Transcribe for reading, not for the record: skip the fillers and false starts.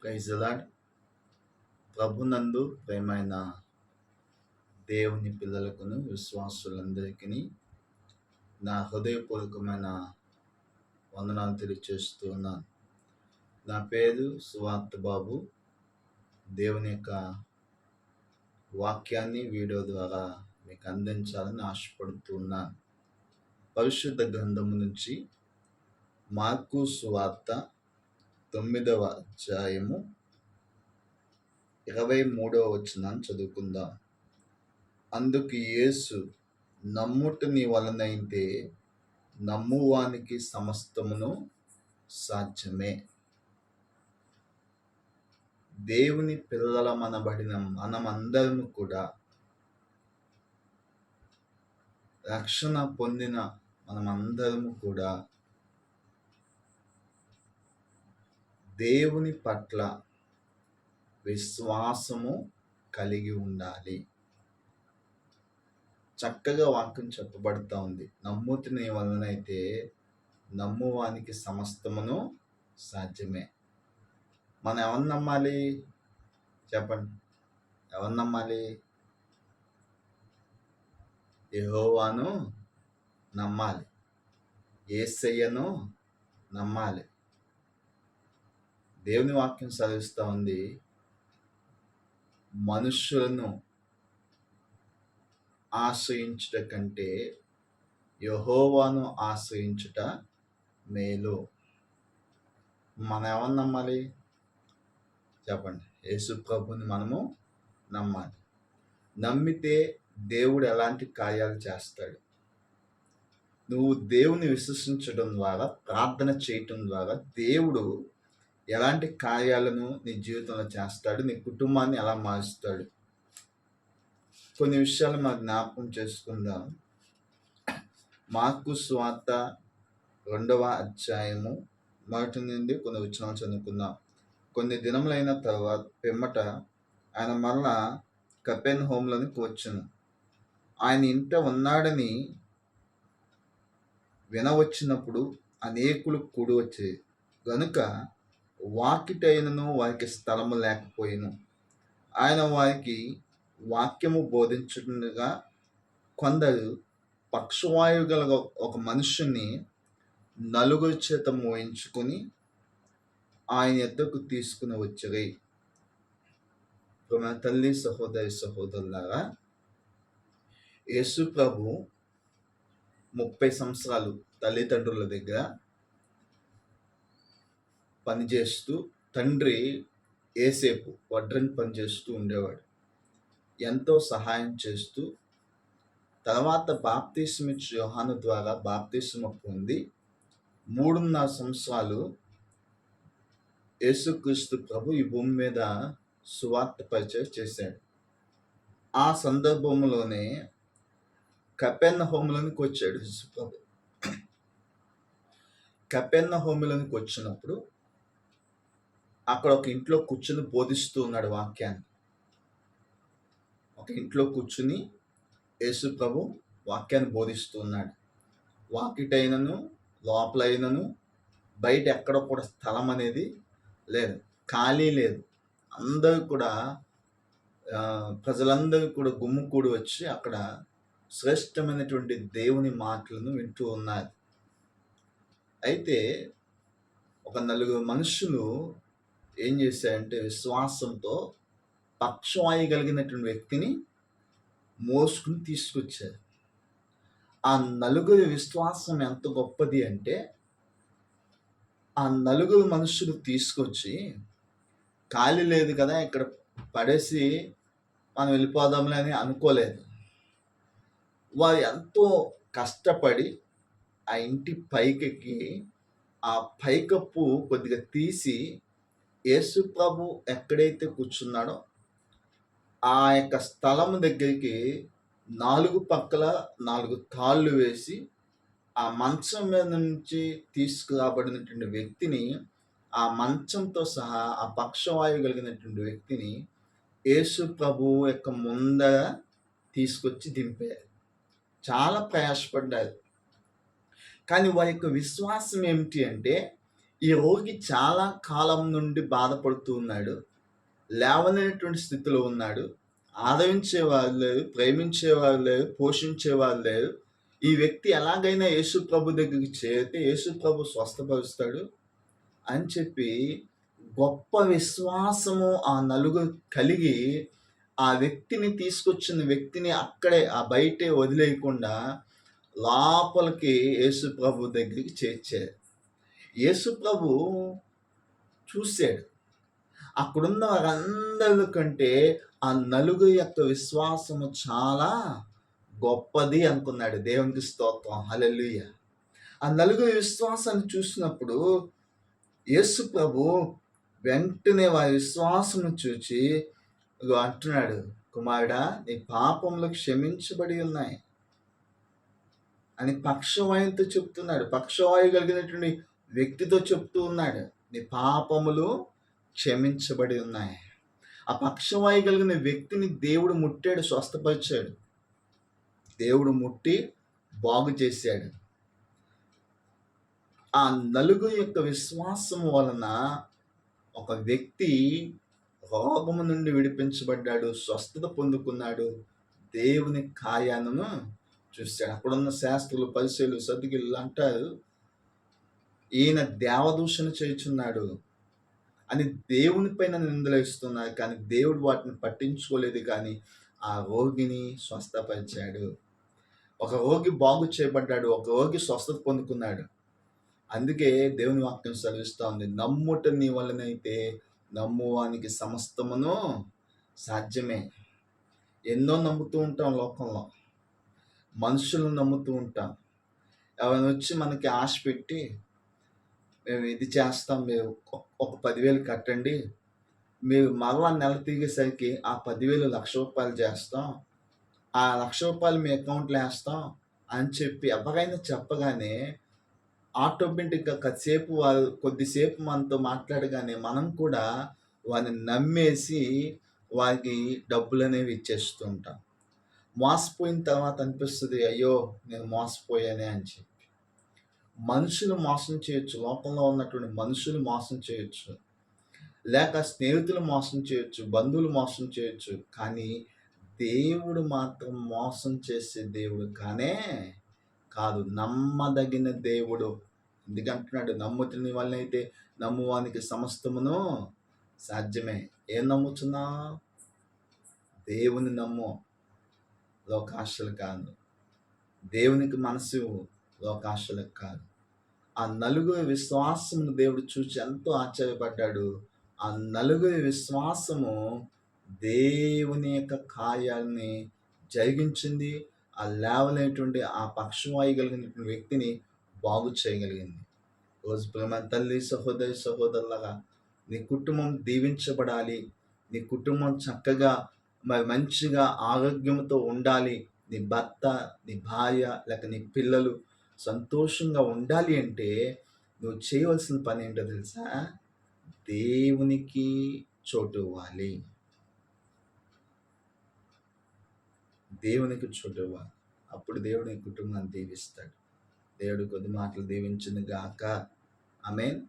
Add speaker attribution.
Speaker 1: Praise the lord. ప్రభునందు ప్రియమైన దేవుని పిల్లలకును విశ్వాసులందరికీ నా హృదయపూర్వకమైన వందనాలు తెలియజేస్తూ ఉన్నాను. నా పేరు సువార్త బాబు. దేవుని యొక్క వాక్యాన్ని వీడియో ద్వారా మీకు అందించాలని ఆశపడుతూ ఉన్నాను. పరిశుద్ధ గ్రంథము నుంచి మార్కు సువార్త 9వ అధ్యాయము 23వ వచనాన్ని చదువుకుందాం. అందుకు యేసు, నమ్ముట నీ వలనైతే నమ్మువానికి సమస్తమును సాధ్యమే. దేవుని పిల్లలమనబడిన మనమందరము కూడా, రక్షణ పొందిన మనమందరము కూడా దేవుని పట్ల విశ్వాసము కలిగి ఉండాలి. చక్కగా వాక్యం చెప్పబడుతూ ఉంది. నమ్ముతున్న వలనైతే నమ్మువానికి సమస్తమును సాధ్యమే. మనం ఎవరిని నమ్మాలి చెప్పండి? ఎవరిని నమ్మాలి? యెహోవాను నమ్మాలి, యేసయ్యను నమ్మాలి. దేవుని వాక్యం చదివిస్తూ ఉంది, మనుషులను ఆశ్రయించుట కంటే యెహోవాను ఆశ్రయించుట మేలు. మనం ఎవరిని నమ్మాలి చెప్పండి? యేసు ప్రభుని మనము నమ్మాలి. నమ్మితే దేవుడు ఎలాంటి కార్యాలు చేస్తాడు? నువ్వు దేవుని విశ్వసించడం ద్వారా, ప్రార్థన చేయటం ద్వారా దేవుడు ఎలాంటి కార్యాలను నీ జీవితంలో చేస్తాడు, నీ కుటుంబాన్ని ఎలా మారుస్తాడు? కొన్ని విషయాలు మనం జ్ఞాపకం చేసుకుందాం. మార్కు సువార్త 2వ అధ్యాయము 1 నుండి కొన్ని వచనాలు చదువుకుందాం. కొన్ని దినములైన తర్వాత పిమ్మట ఆయన మరలా కపెర్నహూములోనికి వచ్చెను. ఆయన ఇంట ఉన్నాడని వినవచ్చినప్పుడు అనేకులు కూడి వచ్చేది గనుక వాకిటైనను వారికి స్థలము లేకపోయెను. ఆయన వారికి వాక్యము బోధించుండగా కొందరు పక్షవాయువు గల ఒక మనుషుని నలుగురి చేత మోయించుకొని ఆయన యొద్దకు తీసుకుని వచ్చాయి. మన తల్లి, సహోదరి, సహోదరులారా, యేసు ప్రభు 30 సంవత్సరాలు తల్లిదండ్రుల దగ్గర పనిచేస్తూ, తండ్రి యేసేపు వడ్రంగి పనిచేస్తూ ఉండేవాడు. ఎంతో సహాయం చేస్తూ, తర్వాత బాప్తిస్మిచ్చు యోహాను ద్వారా బాప్తిస్మ పొంది 3.5 సంవత్సరాలు యేసుక్రీస్తు ప్రభు ఈ భూమి మీద సువార్త పరిచయం చేశాడు. ఆ సందర్భంలోనే కపెర్నహూములోనికి వచ్చాడు యేసు ప్రభు. కపెర్నహూములోనికి వచ్చినప్పుడు అక్కడ ఒక ఇంట్లో కూర్చుని బోధిస్తూ ఉన్నాడు వాక్యాన్ని. ఒక ఇంట్లో కూర్చుని యేసు ప్రభు వాక్యాన్ని బోధిస్తూ ఉన్నాడు. వాకిటైనను లోపలైనను బయట ఎక్కడ కూడా స్థలం అనేది లేదు, ఖాళీ లేదు. అందరూ కూడా ప్రజలందరూ కూడా గుమ్ముకూడి వచ్చి అక్కడ శ్రేష్టమైనటువంటి దేవుని మాటలను వింటూ ఉన్నారు. అయితే ఒక నలుగురు మనుషులు ఏం చేశారంటే, విశ్వాసంతో పక్షవాయు కలిగినటువంటి వ్యక్తిని మోసుకుని తీసుకొచ్చారు. ఆ నలుగురి విశ్వాసం ఎంత గొప్పది అంటే, ఆ నలుగురు మనుషులు తీసుకొచ్చి, ఖాళీ లేదు కదా ఇక్కడ పడేసి మనం వెళ్ళిపోదాంలే అని అనుకోలేదు. వారు ఎంతో కష్టపడి ఆ ఇంటి పైకెక్కి ఆ పైకప్పు కొద్దిగా తీసి యేసు ప్రభు ఎక్కడైతే కూర్చున్నాడో ఆ యొక్క స్థలం దగ్గరికి 4 పక్కల 4 తాళ్ళు వేసి ఆ మంచం మీద నుంచి తీసుకురాబడినటువంటి వ్యక్తిని, ఆ మంచంతో సహా ఆ పక్షవాయువు కలిగినటువంటి వ్యక్తిని యేసు ప్రభువు యొక్క ముందర తీసుకొచ్చి దింపారు. చాలా ప్రయాసపడ్డారు. కానీ వారి యొక్క విశ్వాసం ఏమిటి అంటే, ఈ రోగి చాలా కాలం నుండి బాధపడుతూ ఉన్నాడు. లేవలేనటువంటి స్థితిలో ఉన్నాడు. ఆదరించేవారు లేరు, ప్రేమించేవారు లేరు, పోషించేవారు లేరు. ఈ వ్యక్తి ఎలాగైనా యేసు ప్రభు దగ్గరికి చేరితే యేసు ప్రభు స్వస్థపరుస్తాడు అని చెప్పి గొప్ప విశ్వాసము ఆ నలుగురు కలిగి ఆ వ్యక్తిని తీసుకొచ్చిన వ్యక్తిని అక్కడే ఆ బయటే వదిలేయకుండా లోపలికి యేసు ప్రభు దగ్గరికి చేర్చారు. యేసు ప్రభు చూసాడు. అక్కడున్న వారందరి కంటే ఆ నలుగురి యొక్క విశ్వాసము చాలా గొప్పది అనుకున్నాడు. దేవునికి స్తోత్రం. హల్లెలూయా! ఆ నలుగురి విశ్వాసాన్ని చూసినప్పుడు యేసు ప్రభు వెంటనే వారి విశ్వాసమును చూచి ఇగో అంటున్నాడు, కుమారుడా నీ పాపములు క్షమించబడి ఉన్నాయి అని పక్షవాయువుతో చెప్తున్నాడు. పక్షవాయువు కలిగినటువంటి వ్యక్తితో చెప్తూ ఉన్నాడు, నీ పాపములు క్షమించబడి ఉన్నాయి. ఆ పక్షవాయువు కలిగిన వ్యక్తిని దేవుడు ముట్టాడు, స్వస్థపరిచాడు. దేవుడు ముట్టి బాగు చేశాడు. ఆ నలుగురి యొక్క విశ్వాసము వలన ఒక వ్యక్తి రోగము నుండి విడిపించబడ్డాడు, స్వస్థత పొందుకున్నాడు, దేవుని కార్యాలను చూశాడు. అక్కడున్న శాస్త్రులు, పరిసయ్యులు, సద్దుకీయులు అంటారు, ఈయన దేవదూషణ చేయుచున్నాడు అని దేవుని పైన నిందలేస్తున్నారు. కానీ దేవుడు వాటిని పట్టించుకోలేదు. కానీ ఆ రోగిని స్వస్థపరిచాడు. ఒక రోగి బాగు చేయబడ్డాడు, ఒక రోగి స్వస్థత పొందుకున్నాడు. అందుకే దేవుని వాక్యం సెలవిస్తా ఉంది, నమ్ముట నీ వలనైతే నమ్మువానికి సమస్తమును సాధ్యమే. ఎన్నో నమ్ముతూ ఉంటాం లోకంలో, మనుషులను నమ్ముతూ ఉంటాం. ఎవరైనా వచ్చి మనకి ఆశ పెట్టి, మేము ఇది చేస్తాం, మీరు ఒక 10,000 కట్టండి, మీరు మరలా నెల తిరిగేసరికి ఆ 10,000 ₹1,00,000 చేస్తాం, ఆ ₹1,00,000 మీ అకౌంట్లో వేస్తాం అని చెప్పి ఎవరైనా చెప్పగానే ఆటోమేటిక్‌గా కొద్దిసేపు మనతో మాట్లాడగానే మనం కూడా వారిని నమ్మేసి వారికి డబ్బులనేవి ఇచ్చేస్తూ ఉంటాం. మోసపోయిన తర్వాత అనిపిస్తది, అయ్యో నేను మోసపోయానే అని చెప్పి. మనుషులు మోసం చేయొచ్చు, లోకంలో ఉన్నటువంటి మనుషులు మోసం చేయొచ్చు, లేక స్నేహితులు మోసం చేయొచ్చు, బంధువులు మోసం చేయొచ్చు. కానీ దేవుడు మాత్రం మోసం చేసే దేవుడు కానే కాదు, నమ్మదగిన దేవుడు. ఎందుకంటున్నాడు, నమ్ముట నీ వలనైతే నమ్మువానికి సమస్తమును సాధ్యమే. ఏం నమ్ముచున్నావు? దేవుని నమ్ము, లోకాశలు కాదు. దేవునికి మనసు లోకాశలకు కాదు. ఆ నలుగురి విశ్వాసమును దేవుడు చూచి ఎంతో ఆశ్చర్యపడ్డాడు. ఆ నలుగురి విశ్వాసము దేవుని యొక్క కార్యాలని జరిగించింది. ఆ లేవలేనటువంటి ఆ పక్షవాయు కలిగినటువంటి వ్యక్తిని బాగు చేయగలిగింది. రోజు ప్రేమ తల్లి, సహోదరి, సహోదరులాగా నీ కుటుంబం దీవించబడాలి, నీ కుటుంబం చక్కగా మంచిగా ఆరోగ్యంతో ఉండాలి, నీ భర్త, నీ భార్య లేక నీ పిల్లలు సంతోషంగా ఉండాలి అంటే నువ్వు చేయవలసిన పని ఏంటో తెలుసా? దేవునికి చోటు ఇవ్వాలి. దేవునికి చోటు ఇవ్వాలి. అప్పుడు దేవుడు నీ కుటుంబాన్ని దీవిస్తాడు. దేవుడు కొద్ది మాటలు దీవించును గాక. ఆమేన్.